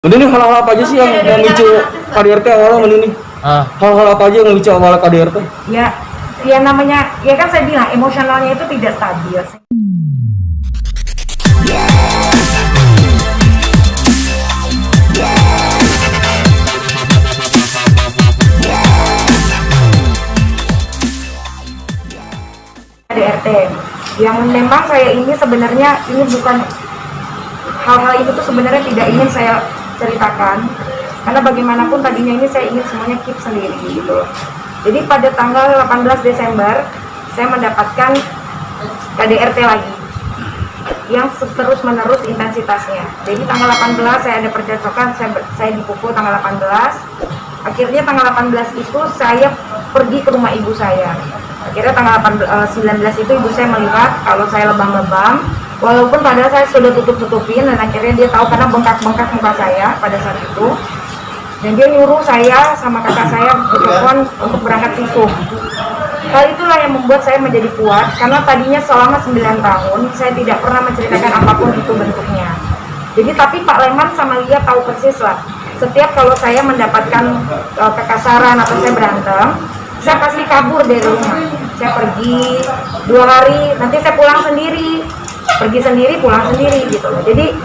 Ini nih hal-hal apa aja sih yang memicu KDRT awalnya ini nih? Hal-hal apa aja yang memicu awal KDRT? Ya namanya, ya kan saya bilang emosionalnya itu tidak stabil. KDRT, yang memang saya ini sebenarnya ini bukan hal-hal itu tuh sebenarnya tidak ingin saya ceritakan, karena bagaimanapun tadinya ini saya ingin semuanya keep sendiri gitu. Jadi pada tanggal 18 Desember saya mendapatkan KDRT lagi yang terus menerus intensitasnya. Jadi tanggal 18 saya ada percocokan, saya dipukul tanggal 18. Akhirnya tanggal 18 itu saya pergi ke rumah ibu saya. Akhirnya tanggal 19 itu ibu saya melihat kalau saya lebam-lebam, walaupun padahal saya sudah tutup-tutupin, dan akhirnya dia tahu karena bengkak-bengkak muka saya pada saat itu. Dan dia nyuruh saya sama kakak saya bertelepon untuk berangkat visum. Hal itulah yang membuat saya menjadi kuat, karena tadinya selama 9 tahun saya tidak pernah menceritakan apapun itu bentuknya. Jadi tapi Pak Leman sama Lia tahu persis lah, setiap kalau saya mendapatkan kekasaran atau saya berantem, saya pasti kabur dari rumah. Saya pergi 2 hari, nanti saya pulang sendiri, pergi sendiri, pulang sendiri gitu loh. Jadi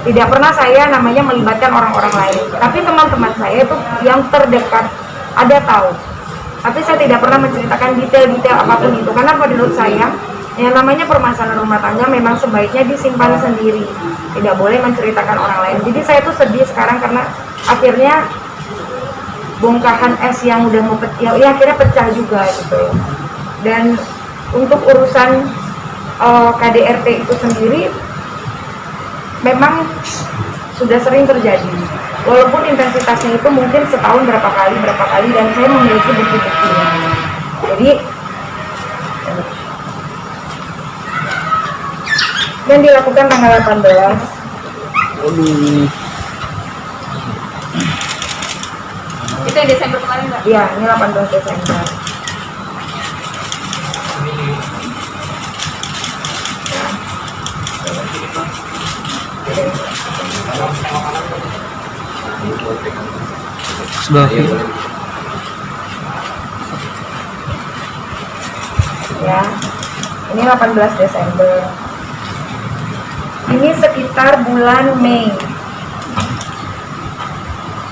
tidak pernah saya namanya melibatkan orang-orang lain. Tapi teman-teman saya itu yang terdekat ada tahu. Tapi saya tidak pernah menceritakan detail-detail apapun itu, karena menurut saya yang namanya permasalahan rumah tangga memang sebaiknya disimpan sendiri, tidak boleh menceritakan orang lain. Jadi saya tuh sedih sekarang karena akhirnya bongkahan es yang udah mau pecah, ya akhirnya pecah juga gitu. Dan untuk urusan KDRT itu sendiri memang sudah sering terjadi, walaupun intensitasnya itu mungkin setahun berapa kali, dan saya memiliki bukti-buktinya. Jadi dan dilakukan tanggal 18. Itu yang Desember kemarin Mbak? Iya, ini 18 Desember. Sudah. Ya, ini 18 Desember. Ini sekitar bulan Mei.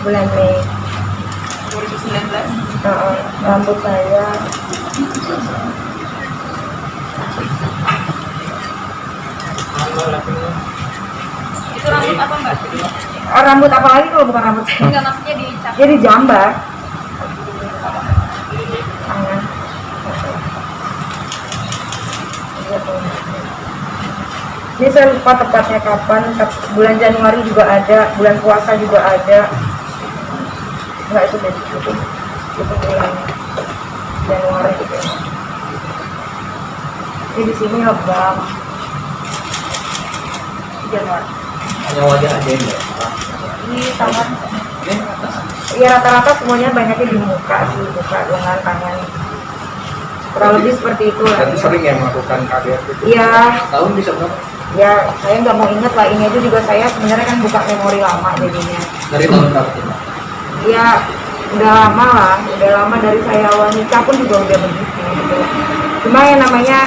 Bulan Mei. 2019. Rambut saya Itu rambut apa Mbak? rambut apa lagi kalau bukan rambut saya? Enggak, maksudnya dicap. Jadi jambar tangan. Ini saya lupa tepatnya kapan, bulan Januari juga ada, bulan puasa juga ada. Enggak, itu bulan Januari gitu. Ini di sini lebam. Januari. Hanya wajah aja ya. Ini tangan. Iya, rata-rata semuanya banyaknya di muka sih, muka, lengan, tangan. Kurang lebih seperti itu lah. Berarti sering ya melakukan KDRT itu? Iya. Tahun bisa berapa? Ya, saya nggak mau inget lah, ini aja juga saya sebenarnya kan buka memori lama jadinya. Dari tahun berapa itu? Ya, udah lama lah, udah lama dari saya awal nikah pun juga udah begitu gitu. Cuma yang namanya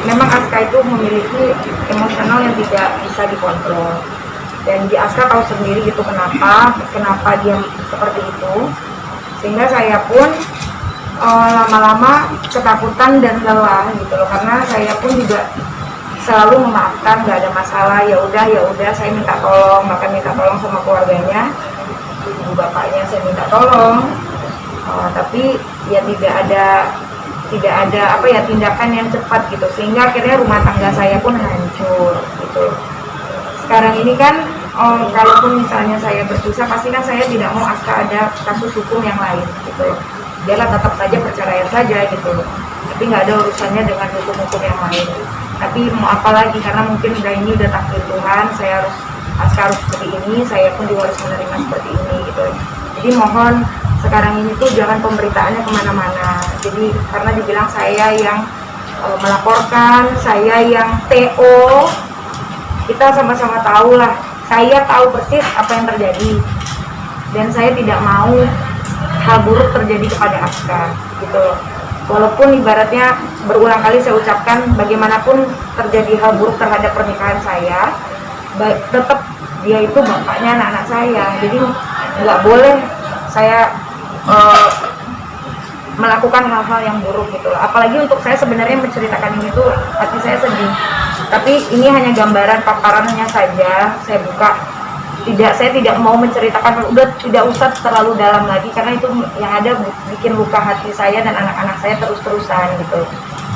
memang Aska itu memiliki emosional yang tidak bisa dikontrol. Dan di Aska tahu sendiri gitu kenapa dia seperti itu. Sehingga saya pun lama-lama ketakutan dan lelah gitu loh, karena saya pun juga selalu memaafkan, nggak ada masalah, ya udah saya minta tolong, bahkan minta tolong sama keluarganya, ibu bapaknya saya minta tolong, tapi ya tidak ada apa ya tindakan yang cepat gitu, sehingga akhirnya rumah tangga saya pun hancur gitu. Sekarang ini kan kalaupun misalnya saya berpisah, pasti kan saya tidak mau Aska ada kasus hukum yang lain gitu. Biarlah tetap saja perceraian saja gitu, tapi nggak ada urusannya dengan hukum-hukum yang lain. Tapi mau apa lagi, karena mungkin ini udah takdir Tuhan, Aska harus seperti ini, saya pun juga harus menerima seperti ini gitu. Jadi mohon sekarang ini tuh jangan pemberitaannya kemana-mana. Jadi karena dibilang saya yang melaporkan, saya yang TO, kita sama-sama tahu lah saya tahu persis apa yang terjadi dan saya tidak mau hal buruk terjadi kepada Aska gitu loh. Walaupun ibaratnya berulang kali saya ucapkan bagaimanapun terjadi hal buruk terhadap pernikahan saya, tetap dia itu bapaknya anak-anak saya, jadi nggak boleh saya melakukan hal-hal yang buruk gitu loh. Apalagi untuk saya sebenarnya menceritakan ini tuh hati saya sedih, tapi ini hanya gambaran paparannya saja saya buka. Saya tidak mau menceritakan, udah tidak usah terlalu dalam lagi karena itu yang ada bikin luka hati saya dan anak-anak saya terus-terusan gitu.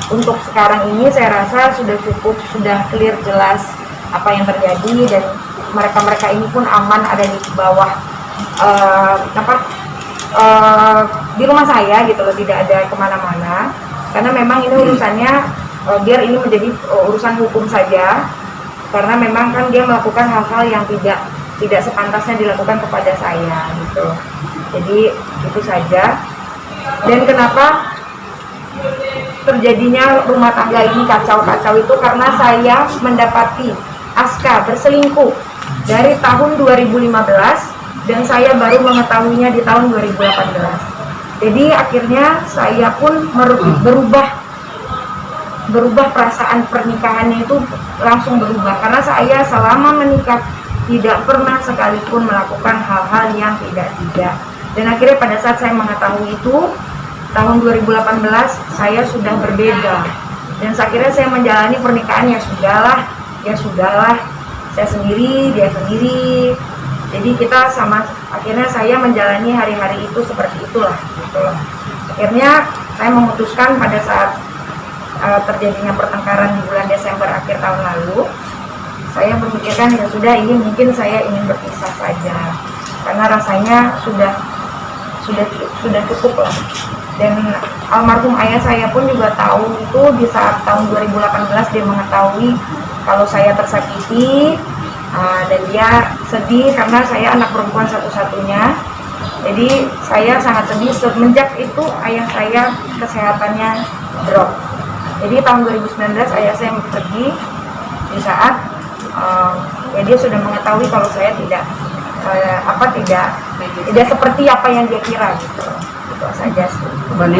Untuk sekarang ini saya rasa sudah cukup, sudah clear jelas apa yang terjadi dan mereka ini pun aman ada di bawah di rumah saya gitu loh, tidak ada kemana-mana karena memang ini urusannya biar ini menjadi urusan hukum saja karena memang kan dia melakukan hal-hal yang tidak sepantasnya dilakukan kepada saya gitu. Jadi itu saja. Dan kenapa terjadinya rumah tangga ini kacau-kacau itu karena saya mendapati Aska berselingkuh dari tahun 2015 dan saya baru mengetahuinya di tahun 2018. Jadi akhirnya saya pun berubah perasaan pernikahannya itu langsung berubah karena saya selama menikah tidak pernah sekalipun melakukan hal-hal yang tidak. Dan akhirnya pada saat saya mengetahui itu tahun 2018 saya sudah berbeda dan akhirnya saya menjalani pernikahan ya sudahlah saya sendiri, dia sendiri. Jadi kita akhirnya saya menjalani hari-hari itu seperti itulah gitu loh. Akhirnya saya memutuskan pada saat terjadinya pertengkaran di bulan Desember akhir tahun lalu, saya berpikirkan ya sudah, ini mungkin saya ingin berpisah saja karena rasanya sudah cukup lah. Dan almarhum ayah saya pun juga tahu itu di saat tahun 2018 dia mengetahui kalau saya tersakiti dan dia sedih karena saya anak perempuan satu-satunya. Jadi saya sangat sedih semenjak itu ayah saya kesehatannya drop. Jadi tahun 2019 ayah saya pergi di saat ya dia sudah mengetahui kalau saya tidak seperti apa yang dia kira gitu. Itu saja sih.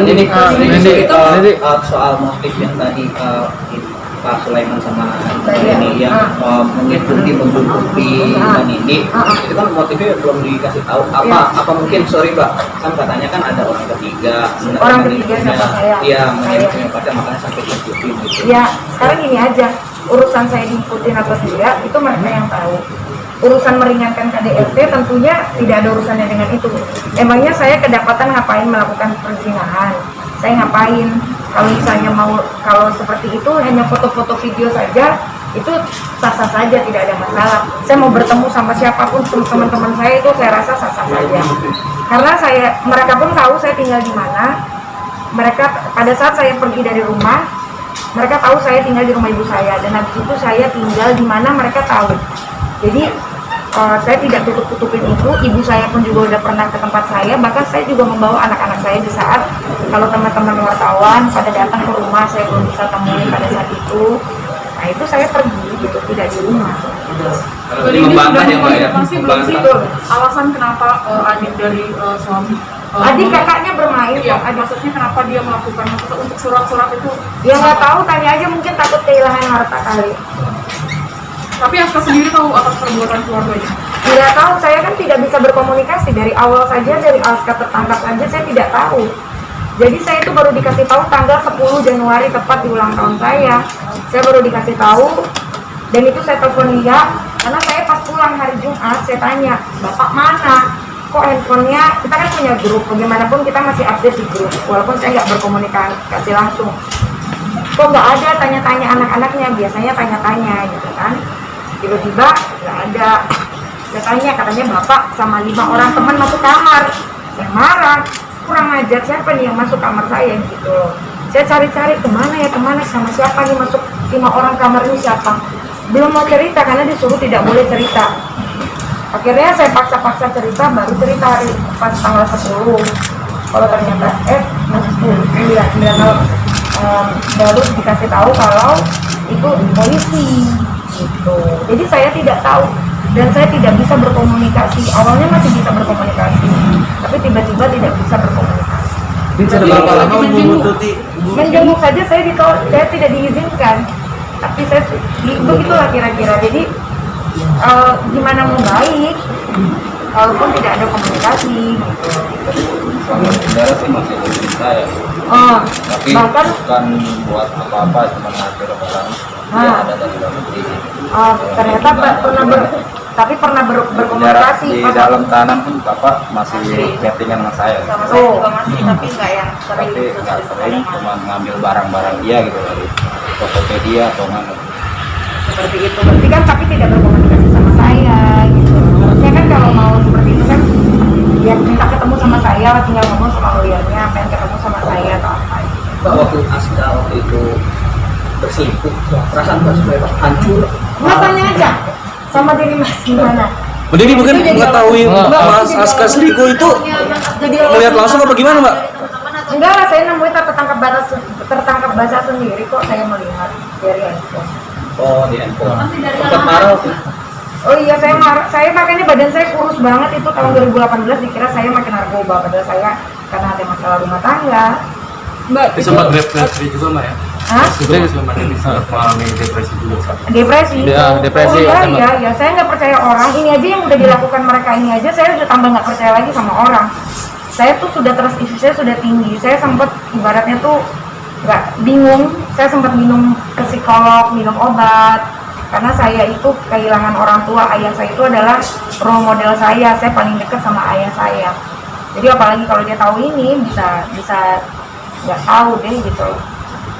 Jadi soal motif yang tadi Pak Sulaiman sama ini yang mengikuti membungkupi Nindi itu kan motifnya belum dikasih tahu apa mungkin sorry Mbak kan katanya kan ada orang ketiga siapa saya? Iya mengenai pacar makanya sampai diikutin gitu. Ya sekarang gini aja, urusan saya diikutin atau tidak itu mereka yang tahu. Urusan meringankan KDRT tentunya tidak ada urusannya dengan itu. Emangnya saya kedapatan ngapain melakukan perzinahan? Saya ngapain? Kalau misalnya kalau seperti itu hanya foto-foto video saja, itu sah-sah saja, tidak ada masalah. Saya mau bertemu sama siapapun, teman-teman saya itu saya rasa sah-sah saja. Karena mereka pun tahu saya tinggal di mana. Mereka pada saat saya pergi dari rumah, mereka tahu saya tinggal di rumah ibu saya, dan habis itu saya tinggal di mana mereka tahu. Jadi saya tidak tutup-tutupin itu. Ibu saya pun juga udah pernah ke tempat saya, bahkan saya juga membawa anak-anak saya di saat kalau teman-teman wartawan pada datang ke rumah saya belum bisa temuin pada saat itu. Nah itu saya pergi gitu, tidak di rumah. Jadi ini sudah mengkonfirmasi belum sih alasan kenapa adik dari suami adik kakaknya bermain iya, kok. maksudnya kenapa dia melakukan untuk surat-surat itu? Dia nggak tahu, tanya aja, mungkin takut kehilangan harta kali. Tapi Aska sendiri tahu atas perbuatan keluarganya? Tidak tahu, saya kan tidak bisa berkomunikasi dari awal saja, dari Aska tertangkap saja saya tidak tahu. Jadi saya itu baru dikasih tahu tanggal 10 Januari tepat di ulang tahun saya. Saya baru dikasih tahu dan itu saya telepon dia karena saya pas pulang hari Jumat saya tanya, "Bapak mana? Kok handphonenya, kita kan punya grup, bagaimanapun kita masih update di grup walaupun saya nggak berkomunikasi langsung. Kok nggak ada tanya-tanya anak-anaknya, biasanya tanya-tanya gitu kan. Tiba-tiba nggak ada. Saya tanya, katanya bapak sama 5 orang teman masuk kamar. Saya marah, kurang ajar, siapa nih yang masuk kamar saya gitu. Saya cari-cari kemana sama siapa nih masuk 5 orang kamar ini siapa. Belum mau cerita karena disuruh tidak boleh cerita. Akhirnya saya paksa-paksa cerita, baru cerita hari pas tanggal 10. Kalau ternyata masih 9 tahun baru dikasih tahu kalau itu polisi gitu. Jadi saya tidak tahu dan saya tidak bisa berkomunikasi. Awalnya masih bisa berkomunikasi, tapi tiba-tiba tidak bisa berkomunikasi. Ini sudah berapa lama membutuhkan? Menjenguk saja saya tidak diizinkan, tapi saya begitulah kira-kira. Jadi gimana mau baik walaupun tidak ada komunikasi. Suami saudara sih masih cerita ya. Tapi Bahkan bukan buat apa-apa, cuma ngatur orang yang ada dari luar negeri. ternyata pernah Jarak berkomunikasi di Mas. dalam tanah pun bapak masih chattingan sama saya. Sama saya juga masih, tapi nggak yang sering. Tapi nggak sering, cuma ngambil barang-barang dia gitu dari Tokopedia atau mana. Seperti itu berarti kan, tapi tidak berkomunikasi sama saya gitu. Harusnya kan kalau mau seperti itu kan ya minta ketemu sama saya, tinggal ngomong sama lawyernya, pengen ketemu sama saya atau apa gitu. Pak, waktu Aska waktu itu berselingkuh, perasaan Pak supaya hancur. Mas tanya aja sama diri Mas gimana? Jadi mungkin mengetahui Mas Aska selingkuh itu melihat langsung apa gimana, Mbak? Enggak lah, saya nemuin tertangkap basah sendiri kok, saya melihat dari handphone. Oh, di handphone. Sempat marah tuh. Oh iya, saya marah. Saya makanya badan saya kurus banget itu tahun 2018, dikira saya makin narkoba, padahal saya karena ada masalah rumah tangga. Mbak, Sempat depresi juga, Mbak ya? Hah? Mengalami depresi juga. Depresi. Depresi. Oh iya, saya nggak percaya orang. Ini aja yang udah dilakukan mereka ini aja, saya udah tambah nggak percaya lagi sama orang. Saya tuh sudah isi saya sudah tinggi. Saya sempat ibaratnya tuh nggak bingung. Saya sempat minum ke psikolog, minum obat. Karena saya itu kehilangan orang tua. Ayah saya itu adalah role model saya. Saya paling dekat sama ayah saya. Jadi apalagi kalau dia tahu ini bisa nggak tahu deh gitu.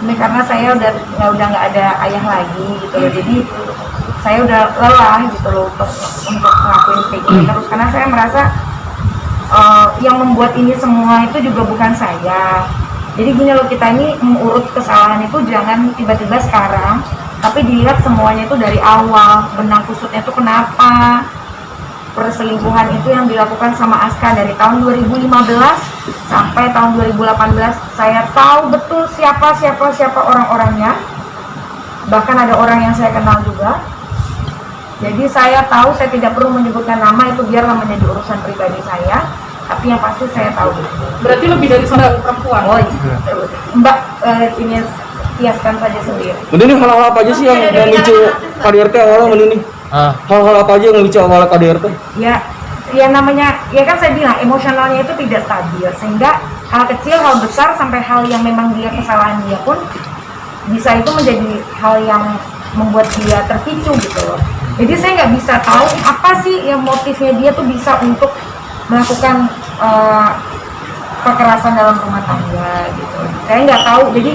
Ini karena saya udah nggak ada ayah lagi gitu loh. Jadi saya udah lelah gitu loh untuk ngelakuin kayak gini terus, karena saya merasa yang membuat ini semua itu juga bukan saya. Jadi gini loh, kita ini mengurut kesalahan itu jangan tiba-tiba sekarang, tapi dilihat semuanya itu dari awal, benang kusutnya itu kenapa perselingkuhan itu yang dilakukan sama Aska dari tahun 2015 sampai tahun 2018. Saya tahu betul siapa orang-orangnya, bahkan ada orang yang saya kenal juga. Jadi saya tahu, saya tidak perlu menyebutkan nama, itu biarlah menjadi urusan pribadi saya, tapi yang pasti saya tahu. berarti lebih dari satu perempuan. Oh iya. Mbak, ini kiaskan saja sendiri. Ini hal-hal apa aja sih yang memicu KDRT awalnya ini? Hal-hal apa aja yang memicu awalnya KDRT? Ya namanya, ya kan saya bilang emosionalnya itu tidak stabil, sehingga hal kecil, hal besar, sampai hal yang memang dia kesalahan dia pun bisa itu menjadi hal yang membuat dia terpicu gitu loh. Jadi saya nggak bisa tahu apa sih yang motifnya dia tuh bisa untuk melakukan kekerasan dalam rumah tangga gitu. Saya nggak tahu, jadi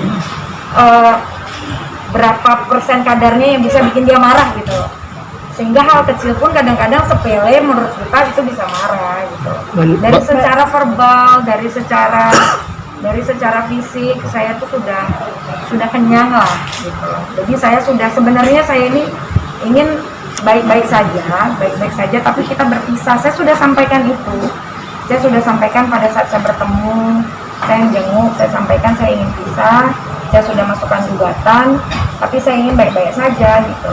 berapa persen kadarnya yang bisa bikin dia marah gitu loh. Sehingga hal kecil pun kadang-kadang sepele menurut kita itu bisa marah gitu. Dari secara verbal, dari secara fisik saya tuh sudah kenyang lah gitu. Jadi saya sebenarnya saya ini ingin baik-baik saja, tapi kita berpisah. Saya sudah sampaikan itu. Saya sudah sampaikan pada saat saya bertemu, saya jenguk, saya sampaikan saya ingin pisah. Saya sudah masukkan gugatan, tapi saya ingin baik-baik saja gitu.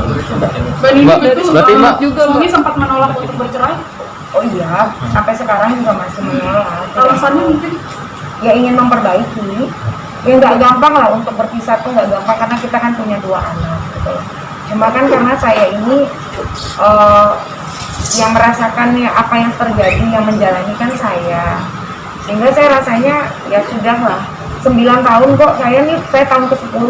Berarti Mbak juga suami sempat menolak untuk bercerai. Oh iya, sampai sekarang juga masih menolak. Alasannya mungkin Ya ingin memperbaiki. Ya nggak gampang lah untuk berpisah tuh, nggak gampang karena kita kan punya 2 anak gitu. Cuma kan karena saya ini yang merasakan apa yang terjadi, yang menjalani kan saya, sehingga saya rasanya ya sudah lah. 9 tahun kok saya tahun ke-10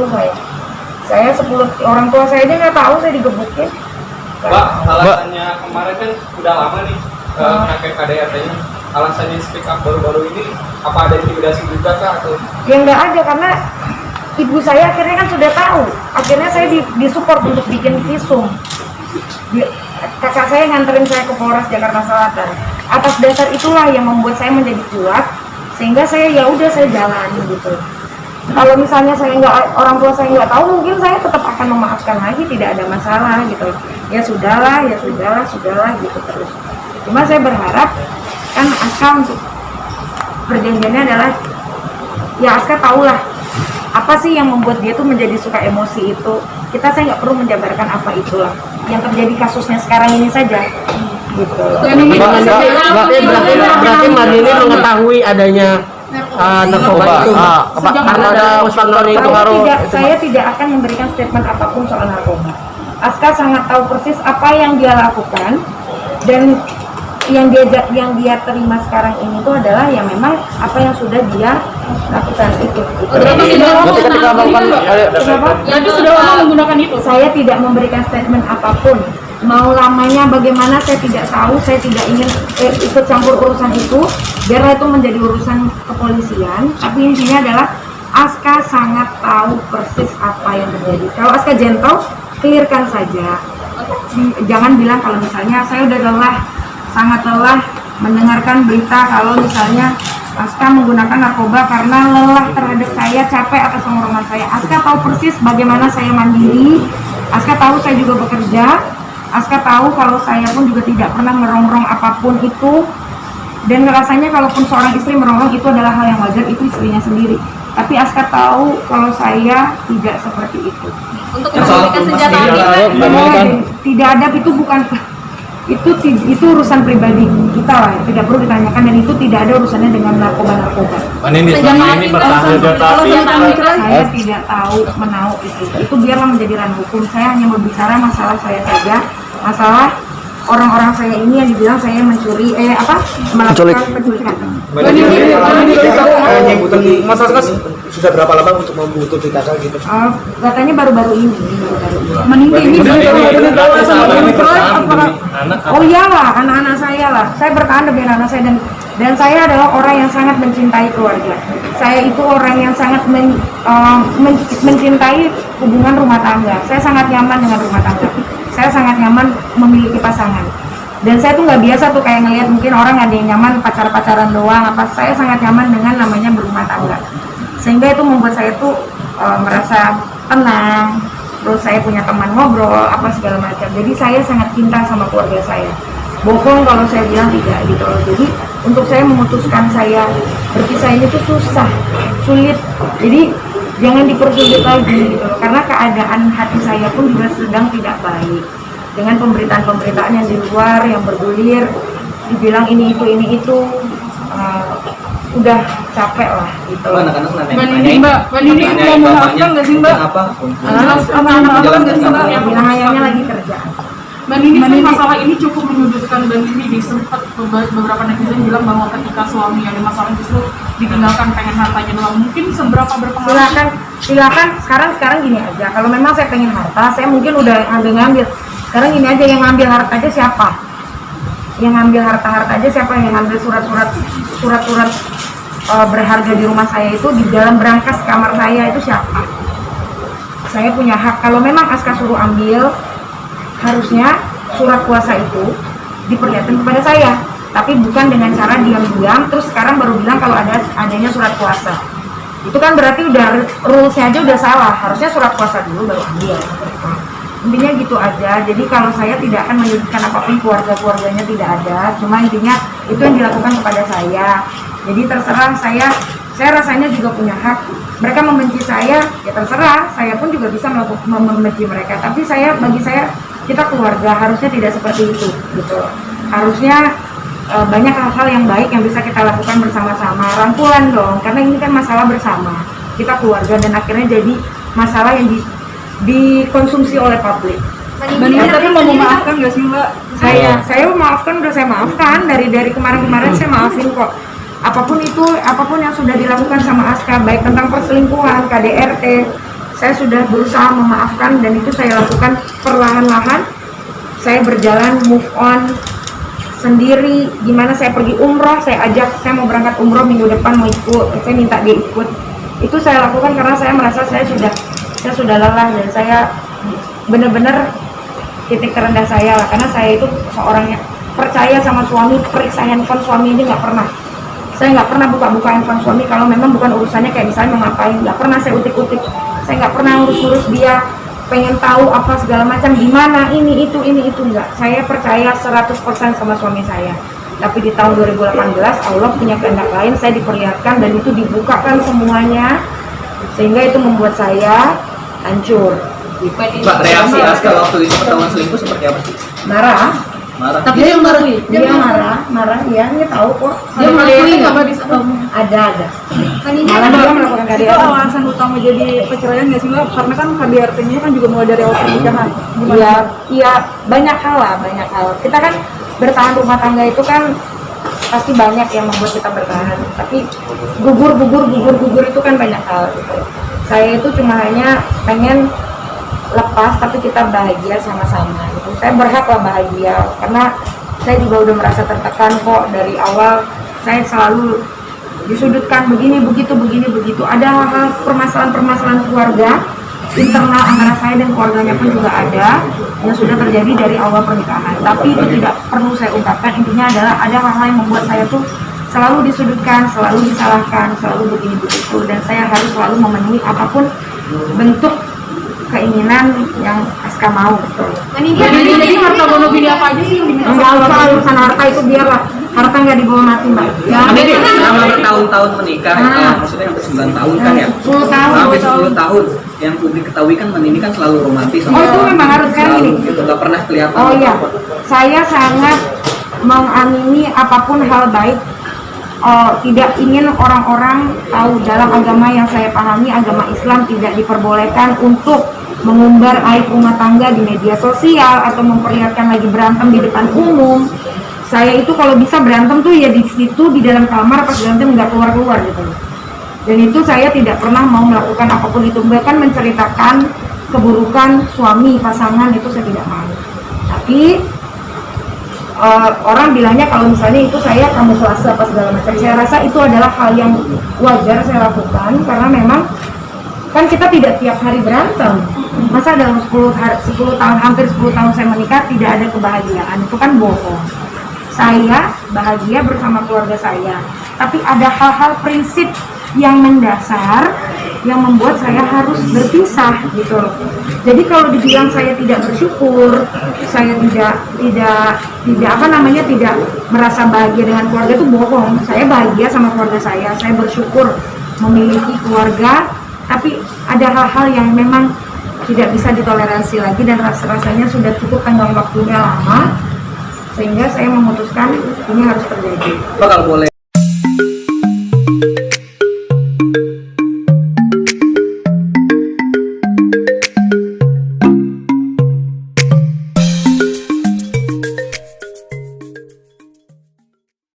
saya 10 orang tua saya aja nggak tahu saya digebukin. Mbak, alasannya kemarin kan udah lama nih kakek KDRT-nya, alasannya speak up baru-baru ini apa ada intimidasi juga kah atau? Ya nggak ada, karena ibu saya akhirnya kan sudah tahu, akhirnya saya disupport untuk bikin visum. Kakak saya nganterin saya ke Polres Jakarta Selatan. Atas dasar itulah yang membuat saya menjadi kuat, sehingga saya ya udah saya jalani gitu. Kalau misalnya orang tua saya nggak tahu, mungkin saya tetap akan memaafkan lagi, tidak ada masalah gitu. Ya sudahlah gitu terus. Cuma saya berharap kan Aska untuk perjanjiannya adalah ya Aska tahulah apa sih yang membuat dia tuh menjadi suka emosi itu. Saya nggak perlu menjabarkan apa itulah. yang terjadi kasusnya sekarang ini saja. Gitu. Berarti Mbak Nini mengetahui adanya narkoba itu, karena ada faktor itu baru. Saya tidak akan memberikan statement apapun soal narkoba. Aska sangat tahu persis apa yang dia lakukan, dan yang dia terima sekarang ini itu adalah yang memang apa yang sudah dia lakukan itu. Berarti sudah lama menggunakan itu. Saya tidak memberikan statement apapun. Mau lamanya bagaimana saya tidak tahu, saya tidak ingin ikut campur urusan itu, biarlah itu menjadi urusan kepolisian. Tapi intinya adalah Aska sangat tahu persis apa yang terjadi. Kalau Aska gentle, clearkan saja. Jangan bilang kalau misalnya saya udah lelah, sangat lelah mendengarkan berita kalau misalnya Aska menggunakan narkoba karena lelah terhadap saya, capek atas pengorbanan saya. Aska tahu persis bagaimana saya mandiri. Aska tahu saya juga bekerja. Aska tahu kalau saya pun juga tidak pernah merongrong apapun itu, dan rasanya kalaupun seorang istri merongrong itu adalah hal yang wajar, itu istrinya sendiri. Tapi Aska tahu kalau saya tidak seperti itu. Untuk memberikan senjata api, tidak ada, itu bukan itu urusan pribadi kita lah, tidak perlu ditanyakan, dan itu tidak ada urusannya dengan narkoba. ini bertahan Saya tidak tahu menahu itu biarlah menjadi ranah hukum. Saya hanya berbicara masalah saya saja, masalah orang-orang saya ini yang dibilang saya mencuri melakukan penculikan. Mas Aska sudah berapa lama untuk membutuhkan kakak gitu? Katanya baru-baru ini. Oh iyalah, anak-anak saya lah. Saya bertahan demi anak saya, dan saya adalah orang yang sangat mencintai keluarga. Saya itu orang yang sangat mencintai hubungan rumah tangga. Saya sangat nyaman dengan rumah tangga. Saya sangat nyaman memiliki pasangan. Dan saya tuh nggak biasa tuh kayak ngelihat mungkin orang ada yang nyaman pacaran doang apa. Saya sangat nyaman dengan namanya berumah tangga. Sehingga itu membuat saya tuh merasa tenang. Terus saya punya teman ngobrol apa segala macam. Jadi saya sangat cinta sama keluarga saya. Bohong kalau saya bilang tidak gitu loh. Jadi untuk saya memutuskan saya berpisah ini tuh susah, sulit. Jadi jangan dipersulit lagi gitu loh. Karena keadaan hati saya pun juga sedang tidak baik. Dengan pemberitaan-pemberitaan yang di luar yang bergulir, dibilang ini itu, udah capek lah gitu. Mbak Nini mau memaafkan nggak sih Mbak? Bilang ayahnya lagi kerja. Mbak Nini kan masalah ini cukup menyudutkan Mbak Nini. Sempat beberapa netizen bilang bahwa ketika suami yang masalah justru ditinggalkan pengen hartanya doang. Mungkin seberapa berpengaruh? Silakan. Sekarang gini aja. Kalau memang saya pengen harta, saya mungkin udah ngambil. Sekarang gini aja, yang ngambil harta aja siapa? Yang ngambil harta aja siapa? Yang ngambil surat-surat berharga di rumah saya itu, di dalam berangkas kamar saya itu siapa? Saya punya hak. Kalau memang Aska suruh ambil, harusnya surat kuasa itu diperlihatkan kepada saya, tapi bukan dengan cara diam-diam terus sekarang baru bilang kalau adanya surat kuasa. Itu kan berarti udah rules-nya aja udah salah. Harusnya surat kuasa dulu baru ambil. Intinya gitu aja. Jadi kalau saya tidak akan menyudutkan apapun, keluarganya tidak ada. Cuma intinya itu yang dilakukan kepada saya. Jadi terserah, saya rasanya juga punya hak. Mereka membenci saya, ya terserah. Saya pun juga bisa membenci mereka. Tapi bagi saya kita keluarga, harusnya tidak seperti itu gitu. Harusnya banyak hal-hal yang baik yang bisa kita lakukan bersama-sama. Rangkulan dong, karena ini kan masalah bersama. Kita keluarga, dan akhirnya jadi masalah yang dikonsumsi oleh publik. Mbak Nini tapi mau memaafkan nggak sih Mbak? Saya maafkan, udah saya maafkan dari kemarin saya maafin kok. Apapun yang sudah dilakukan sama Aska, baik tentang perselingkuhan, KDRT, saya sudah berusaha memaafkan, dan itu saya lakukan perlahan-lahan. Saya berjalan move on sendiri. Gimana saya pergi umroh, saya mau berangkat umroh minggu depan, mau ikut, saya minta dia ikut. Itu saya lakukan karena saya merasa saya sudah lelah, dan saya benar-benar titik terendah saya lah, karena saya itu seorang yang percaya sama suami. Periksa handphone suami ini nggak pernah. Saya nggak pernah buka-buka handphone suami kalau memang bukan urusannya, kayak misalnya mau ngapain. Nggak pernah saya utik-utik. Saya nggak pernah ngurus-ngurus dia, pengen tahu apa segala macam, gimana ini itu enggak. Saya percaya 100% sama suami saya. Tapi di tahun 2018 Allah punya kehendak lain, saya diperlihatkan dan itu dibukakan semuanya, sehingga itu membuat saya hancur. Mbak, reaksi Aska waktu itu ketahuan selingkuh seperti apa sih? Marah. Marah. Tapi dia mengakui. Dia marah, ya, dia tahu kok. Dia mengakui nggak Mbak di situ? Ada. Malah dia melakukan KDRT. Itu alasan utama jadi perceraian nggak sih Mbak? Karena kan KDRT-nya kan juga mulai dari awal pernikahan. Iya, banyak hal. Kita kan bertahan rumah tangga itu kan pasti banyak yang membuat kita bertahan. Tapi gugur itu kan banyak hal. Gitu. Saya itu cuma hanya pengen lepas, tapi kita bahagia sama-sama. Gitu. Saya berhak lah bahagia, karena saya juga udah merasa tertekan kok dari awal. Saya selalu disudutkan begini begitu. Ada hal permasalahan keluarga internal antara saya dan keluarganya pun juga ada yang sudah terjadi dari awal pernikahan. Tapi itu tidak perlu saya ungkapkan. Intinya adalah ada hal-hal yang membuat saya tuh selalu disudutkan, selalu disalahkan, selalu begini begitu. Dan saya harus selalu memenuhi apapun bentuk keinginan yang Aska mau. Betul. Jadi harta gono bini apa aja sih yang diminta? Enggak usah urusan harta itu biarlah. Harta nggak dibawa mati, Mbak. Ya. Ini selama bertahun-tahun menikah, maksudnya hampir 9 tahun kan ya? 10 tahun. Hampir 10 tahun. Yang publik ketahui kan ini kan selalu romantis. Oh, itu memang harus kan selalu ini. gitu, nggak pernah kelihatan. Oh iya, apa-apa. saya sangat mengamini apapun hal baik. Tidak ingin orang-orang tahu. Dalam agama yang saya pahami, agama Islam tidak diperbolehkan untuk mengumbar aib rumah tangga di media sosial atau memperlihatkan lagi berantem di depan umum. Saya itu kalau bisa berantem tuh ya di situ, di dalam kamar, pas berantem nggak keluar gitu. Dan itu saya tidak pernah mau melakukan apapun itu, bahkan menceritakan keburukan suami, pasangan, itu saya tidak mau. Tapi orang bilangnya kalau misalnya itu saya kamuflase apa segala macam. Saya rasa itu adalah hal yang wajar saya lakukan, karena memang kan kita tidak tiap hari berantem. Masa dalam 10 tahun, hampir 10 tahun saya menikah tidak ada kebahagiaan, itu kan bohong. Saya bahagia bersama keluarga saya, tapi ada hal-hal prinsip yang mendasar yang membuat saya harus berpisah gitu loh. Jadi kalau dibilang saya tidak bersyukur, saya tidak merasa bahagia dengan keluarga, itu bohong. Saya bahagia sama keluarga saya bersyukur memiliki keluarga, tapi ada hal-hal yang memang tidak bisa ditoleransi lagi dan rasanya sudah cukup tenggang waktunya lama, sehingga saya memutuskan ini harus terjadi. Bakal boleh